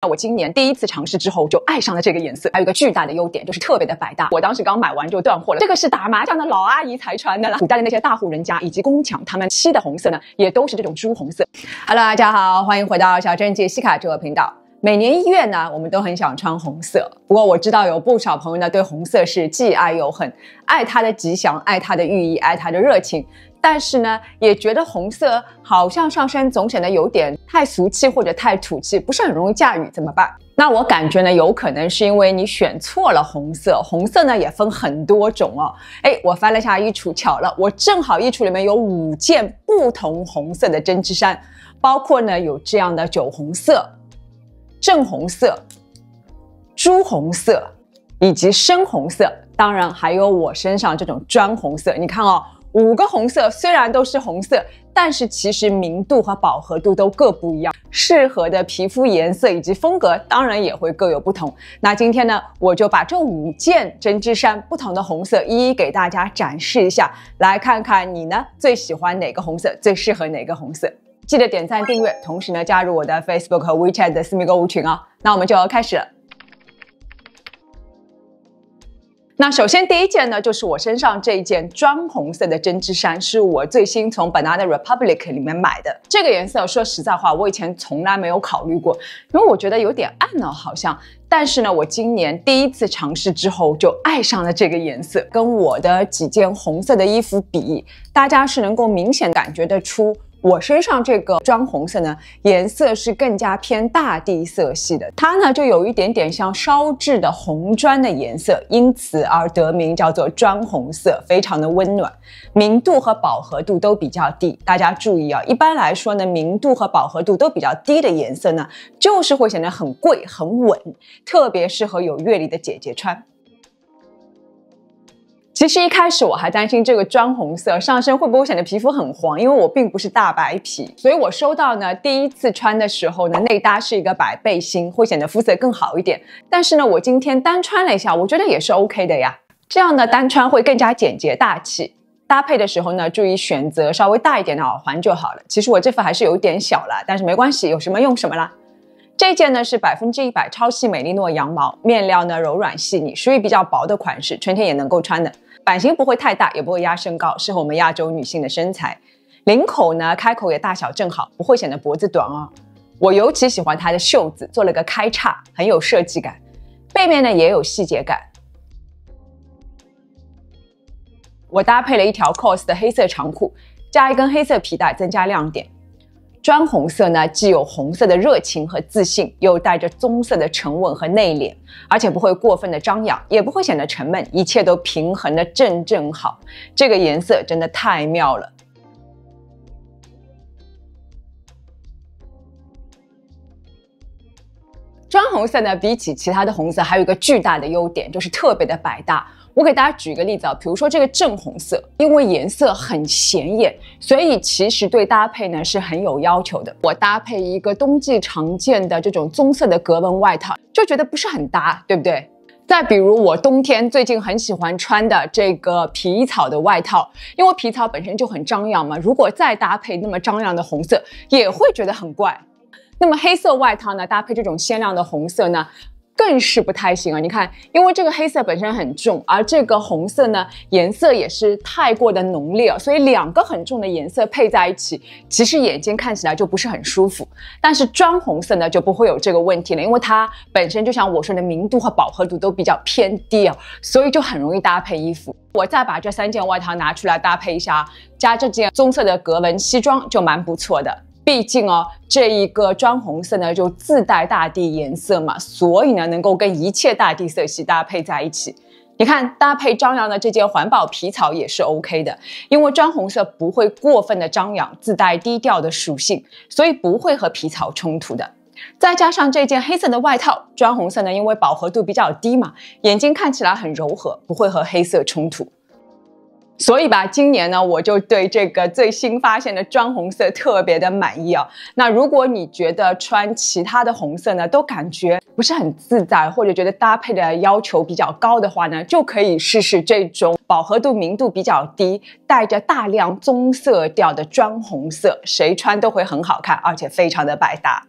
我今年第一次尝试之后就爱上了这个颜色，还有一个巨大的优点就是特别的百搭。我当时刚买完就断货了，这个是打麻将的老阿姨才穿的了。古代的那些大户人家以及工匠，他们漆的红色呢，也都是这种朱红色。Hello， 大家好，欢迎回到小镇姐西卡这个频道。每年1月呢，我们都很想穿红色，不过我知道有不少朋友呢对红色是既爱又恨，爱它的吉祥，爱它的寓意，爱它的热情。但是呢，也觉得红色好像上身总显得有点太俗气或者太土气，不是很容易驾驭，怎么办？那我感觉呢，有可能是因为你选错了红色。红色呢也分很多种哦。我翻了一下衣橱，巧了，我正好衣橱里面有5件不同红色的针织衫，包括呢有这样的酒红色、正红色、朱红色以及深红色，当然还有我身上这种砖红色。你看哦，5个红色虽然都是红色，但是其实明度和饱和度都各不一样，适合的皮肤颜色以及风格当然也会各有不同。那今天呢，我就把这5件针织衫不同的红色一一给大家展示一下，来看看你呢最喜欢哪个红色，最适合哪个红色。记得点赞订阅，同时呢加入我的 Facebook 和 WeChat 的私密购物群啊。那我们就要开始了。那首先第一件呢，就是我身上这一件砖红色的针织衫，是我最新从 Banana Republic 里面买的。这个颜色说实在话，我以前从来没有考虑过，因为我觉得有点暗了好像。但是呢，我今年第一次尝试之后就爱上了这个颜色，跟我的几件红色的衣服比，大家是能够明显感觉得出我身上这个砖红色呢，颜色是更加偏大地色系的，它呢就有一点点像烧制的红砖的颜色，因此而得名叫做砖红色，非常的温暖，明度和饱和度都比较低。大家注意啊，一般来说呢，明度和饱和度都比较低的颜色呢，就是会显得很贵很稳，特别适合有阅历的姐姐穿。其实一开始我还担心这个砖红色上身会不会显得皮肤很黄，因为我并不是大白皮，所以我收到呢第一次穿的时候呢，内搭是一个白背心，会显得肤色更好一点。但是呢，我今天单穿了一下，我觉得也是 OK 的呀。这样呢单穿会更加简洁大气。搭配的时候呢，注意选择稍微大一点的耳环就好了。其实我这副还是有点小了，但是没关系，有什么用什么啦。这件呢是100%超细美利诺羊毛，面料呢柔软细腻，属于比较薄的款式，春天也能够穿的。版型不会太大，也不会压身高，适合我们亚洲女性的身材。领口呢，开口也大小正好，不会显得脖子短哦。我尤其喜欢它的袖子，做了个开叉，很有设计感。背面呢也有细节感。我搭配了一条 COS 的黑色长裤，加一根黑色皮带，增加亮点。砖红色呢，既有红色的热情和自信，又带着棕色的沉稳和内敛，而且不会过分的张扬，也不会显得沉闷，一切都平衡的正好。这个颜色真的太妙了。砖红色呢，比起其他的红色还有一个巨大的优点，就是特别的百搭。我给大家举个例子啊，比如说这个正红色，因为颜色很显眼，所以其实对搭配呢是很有要求的。我搭配一个冬季常见的这种棕色的格纹外套，就觉得不是很搭，对不对？再比如我冬天最近很喜欢穿的这个皮草的外套，因为皮草本身就很张扬嘛，如果再搭配那么张扬的红色，也会觉得很怪。那么黑色外套呢，搭配这种鲜亮的红色呢，更是不太行啊！你看，因为这个黑色本身很重，而这个红色呢，颜色也是太过的浓烈，所以2个很重的颜色配在一起，其实眼睛看起来就不是很舒服。但是砖红色呢，就不会有这个问题了，因为它本身就像我说的，明度和饱和度都比较偏低啊，所以就很容易搭配衣服。我再把这3件外套拿出来搭配一下，加这件棕色的格纹西装就蛮不错的。毕竟哦，这一个砖红色呢就自带大地颜色嘛，所以呢能够跟一切大地色系搭配在一起。你看，搭配张扬的这件环保皮草也是 OK 的，因为砖红色不会过分的张扬，自带低调的属性，所以不会和皮草冲突的。再加上这件黑色的外套，砖红色呢因为饱和度比较低嘛，眼睛看起来很柔和，不会和黑色冲突。所以吧，今年呢，我就对这个最新发现的砖红色特别的满意啊。那如果你觉得穿其他的红色呢，都感觉不是很自在，或者觉得搭配的要求比较高的话呢，就可以试试这种饱和度、明度比较低，带着大量棕色调的砖红色，谁穿都会很好看，而且非常的百搭。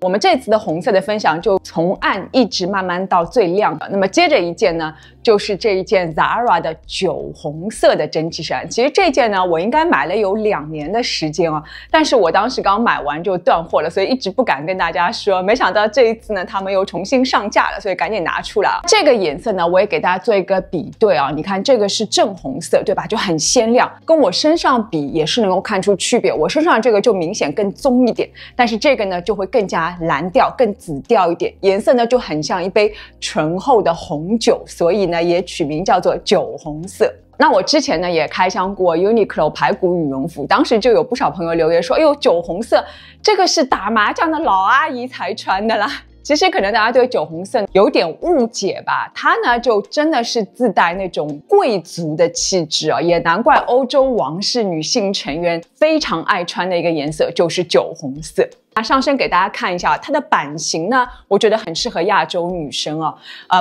我们这次的红色的分享就从暗一直慢慢到最亮的。那么接着一件呢，就是这一件 Zara 的酒红色的针织衫。其实这件呢，我应该买了有2年的时间啊，但是我当时刚买完就断货了，所以一直不敢跟大家说。没想到这一次呢，他们又重新上架了，所以赶紧拿出来。这个颜色呢，我也给大家做一个比对啊。你看这个是正红色，对吧？就很鲜亮，跟我身上比也是能够看出区别。我身上这个就明显更棕一点，但是这个呢就会更加蓝调、更紫调一点，颜色呢就很像一杯醇厚的红酒，所以呢也取名叫做酒红色。那我之前呢也开箱过 Uniqlo 排骨羽绒服，当时就有不少朋友留言说，哎呦，酒红色，这个是打麻将的老阿姨才穿的啦。其实可能大家对酒红色有点误解吧，它呢就真的是自带那种贵族的气质啊，也难怪欧洲王室女性成员非常爱穿的一个颜色就是酒红色。上身给大家看一下，它的版型呢，我觉得很适合亚洲女生哦，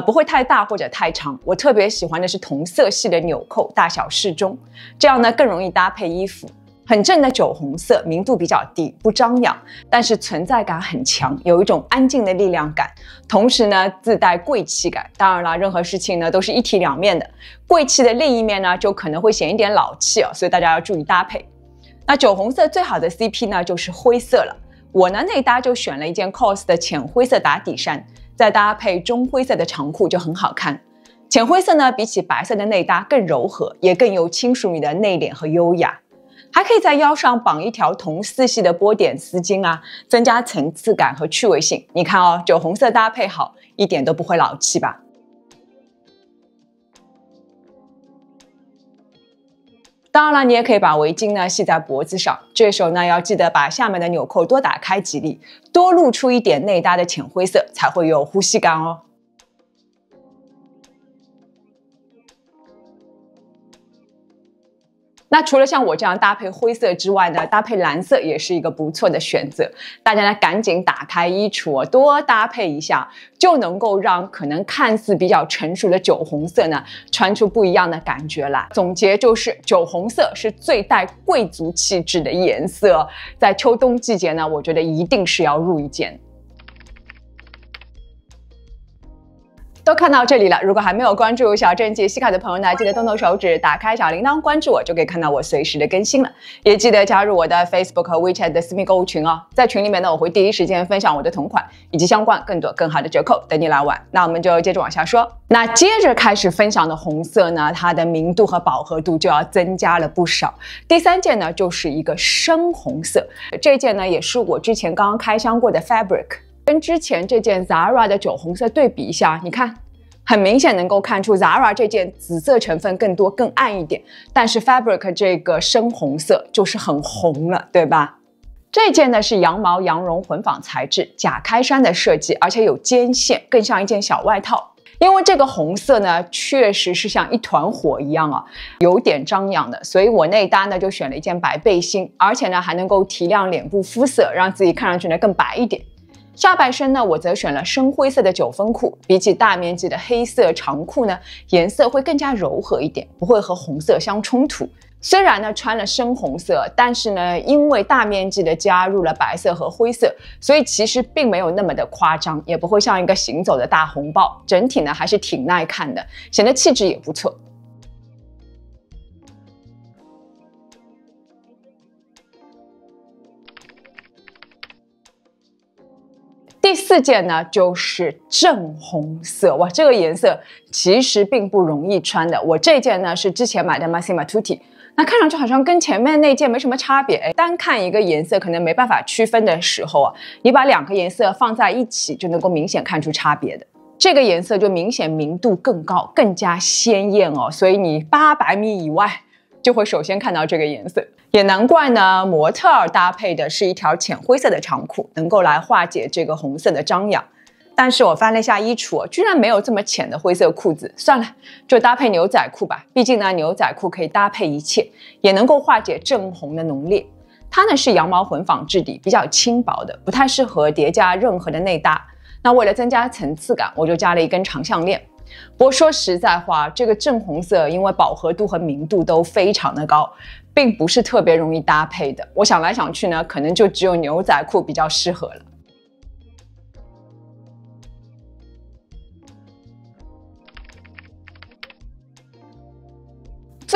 不会太大或者太长。我特别喜欢的是同色系的纽扣，大小适中，这样呢更容易搭配衣服。很正的酒红色，明度比较低，不张扬，但是存在感很强，有一种安静的力量感，同时呢自带贵气感。当然了，任何事情呢都是一体两面的，贵气的另一面呢就可能会显一点老气哦，所以大家要注意搭配。那酒红色最好的 CP 呢就是灰色了，我呢内搭就选了一件 COS 的浅灰色打底衫，再搭配中灰色的长裤就很好看。浅灰色呢比起白色的内搭更柔和，也更有亲属你的内敛和优雅。还可以在腰上绑一条同色系的波点丝巾啊，增加层次感和趣味性。你看哦，酒红色搭配好，一点都不会老气吧？当然了，你也可以把围巾呢系在脖子上，这时候呢要记得把下面的纽扣多打开几粒，多露出一点内搭的浅灰色，才会有呼吸感哦。那除了像我这样搭配灰色之外呢，搭配蓝色也是一个不错的选择。大家呢赶紧打开衣橱，多搭配一下，就能够让可能看似比较成熟的酒红色呢穿出不一样的感觉来。总结就是，酒红色是最带贵族气质的颜色，在秋冬季节呢，我觉得一定是要入一件。都看到这里了，如果还没有关注小镇姐西卡的朋友呢，记得动动手指，打开小铃铛关注我，就可以看到我随时的更新了。也记得加入我的 Facebook 和 WeChat 的私密购物群哦，在群里面呢，我会第一时间分享我的同款以及相关更多更好的折扣等你来玩。那我们就接着往下说。那接着开始分享的红色呢，它的明度和饱和度就要增加了不少。第3件呢，就是一个深红色，这件呢也是我之前刚刚开箱过的 Fabric。跟之前这件 Zara 的酒红色对比一下，你看，很明显能够看出 Zara 这件紫色成分更多、更暗一点，但是 Fabric 这个深红色就是很红了，对吧？这件呢是羊毛羊绒混纺材质，假开衫的设计，而且有肩线，更像一件小外套。因为这个红色呢，确实是像一团火一样啊，有点张扬的，所以我内搭呢就选了一件白背心，而且呢还能够提亮脸部肤色，让自己看上去呢更白一点。下半身呢，我则选了深灰色的9分裤，比起大面积的黑色长裤呢，颜色会更加柔和一点，不会和红色相冲突。虽然呢穿了深红色，但是呢，因为大面积的加入了白色和灰色，所以其实并没有那么的夸张，也不会像一个行走的大红包。整体呢还是挺耐看的，显得气质也不错。第4件呢，就是正红色。哇，这个颜色其实并不容易穿的。我这件呢是之前买的 Massimo Tutti， 那看上去好像跟前面那件没什么差别。单看一个颜色可能没办法区分的时候啊，你把2个颜色放在一起就能够明显看出差别的。这个颜色就明显明度更高，更加鲜艳哦，所以你800米以外就会首先看到这个颜色。也难怪呢，模特儿搭配的是一条浅灰色的长裤，能够来化解这个红色的张扬。但是我翻了一下衣橱，居然没有这么浅的灰色裤子，算了，就搭配牛仔裤吧。毕竟呢，牛仔裤可以搭配一切，也能够化解正红的浓烈。它呢是羊毛混纺质地，比较轻薄的，不太适合叠加任何的内搭。那为了增加层次感，我就加了一根长项链。不过说实在话，这个正红色因为饱和度和明度都非常的高，并不是特别容易搭配的。我想来想去呢，可能就只有牛仔裤比较适合了。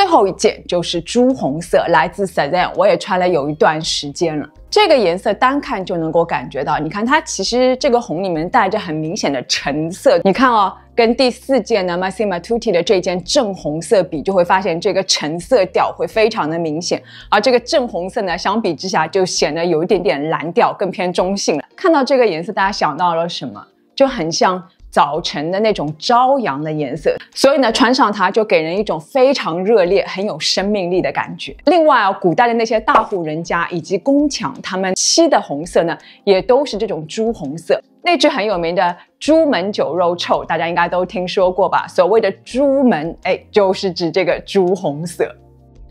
最后一件就是朱红色，来自 Sazan， 我也穿了有一段时间了。这个颜色单看就能够感觉到，你看它其实这个红里面带着很明显的橙色，你看哦，跟第4件呢 Massimo Dutti 的这件正红色比，就会发现这个橙色调会非常的明显，而这个正红色呢，相比之下就显得有一点点蓝调，更偏中性了。看到这个颜色，大家想到了什么？就很像早晨的那种朝阳的颜色，所以呢，穿上它就给人一种非常热烈、很有生命力的感觉。另外啊，古代的那些大户人家以及宫墙，他们漆的红色呢，也都是这种朱红色。那句很有名的“朱门酒肉臭”，大家应该都听说过吧？所谓的朱门，就是指这个朱红色。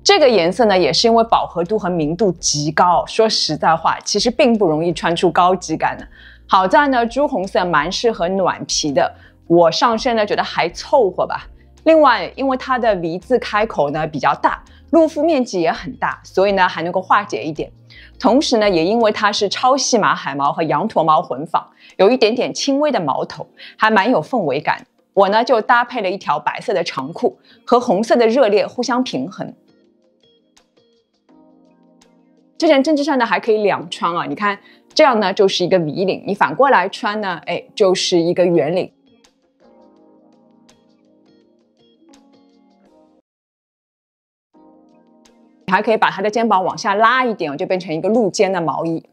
这个颜色呢，也是因为饱和度和明度极高。说实在话，其实并不容易穿出高级感的。好在呢，朱红色蛮适合暖皮的，我上身呢觉得还凑合吧。另外，因为它的 V 字开口呢比较大，露肤面积也很大，所以呢还能够化解一点。同时呢，也因为它是超细马海毛和羊驼毛混纺，有一点点轻微的毛头，还蛮有氛围感。我呢就搭配了一条白色的长裤，和红色的热烈互相平衡。这件针织衫呢还可以两穿啊，你看这样呢就是一个 V 领，你反过来穿呢，就是一个圆领。你还可以把它的肩膀往下拉一点，就变成一个露肩的毛衣。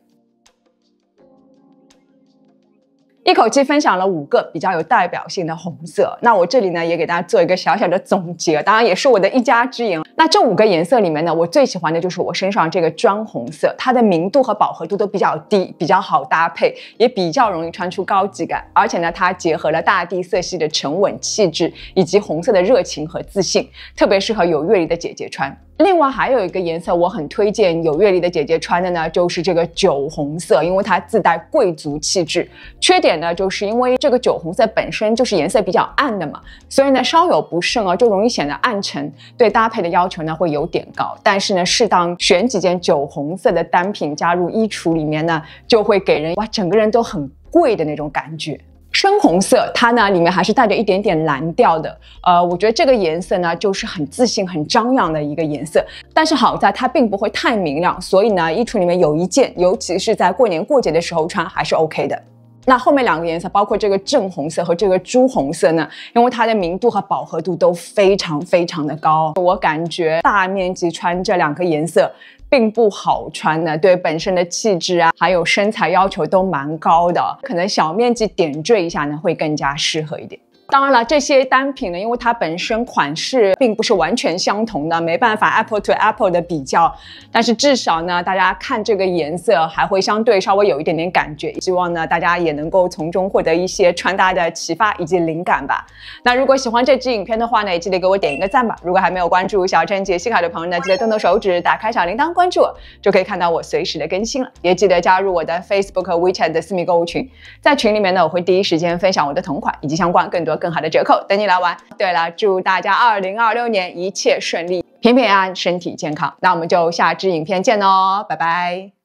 一口气分享了5个比较有代表性的红色，那我这里呢也给大家做一个小小的总结，当然也是我的一家之言。那这5个颜色里面呢，我最喜欢的就是我身上这个砖红色，它的明度和饱和度都比较低，比较好搭配，也比较容易穿出高级感。而且呢，它结合了大地色系的沉稳气质，以及红色的热情和自信，特别适合有阅历的姐姐穿。另外还有一个颜色我很推荐有阅历的姐姐穿的呢，就是这个酒红色，因为它自带贵族气质。缺点呢，就是因为这个酒红色本身就是颜色比较暗的嘛，所以呢稍有不慎就容易显得暗沉，对搭配的要求呢会有点高。但是呢，适当选几件酒红色的单品加入衣橱里面呢，就会给人哇整个人都很贵的那种感觉。深红色它呢里面还是带着一点点蓝调的，我觉得这个颜色呢就是很自信很张扬的一个颜色，但是好在它并不会太明亮，所以呢衣橱里面有一件，尤其是在过年过节的时候穿还是 OK 的。那后面2个颜色，包括这个正红色和这个朱红色呢，因为它的明度和饱和度都非常非常的高，我感觉大面积穿这2个颜色并不好穿呢，对本身的气质啊，还有身材要求都蛮高的，可能小面积点缀一下呢，会更加适合一点。当然了，这些单品呢，因为它本身款式并不是完全相同的，没办法 Apple to Apple 的比较，但是至少呢，大家看这个颜色还会相对稍微有一点点感觉，希望呢大家也能够从中获得一些穿搭的启发以及灵感吧。那如果喜欢这支影片的话呢，也记得给我点一个赞吧。如果还没有关注小陈杰西卡的朋友呢，记得动动手指打开小铃铛关注我，就可以看到我随时的更新了。也记得加入我的 Facebook 和 WeChat 的私密购物群，在群里面呢，我会第一时间分享我的同款以及相关更多更好的折扣等你来玩。对了，祝大家2026年一切顺利，平平安安，身体健康。那我们就下支影片见哦，拜拜。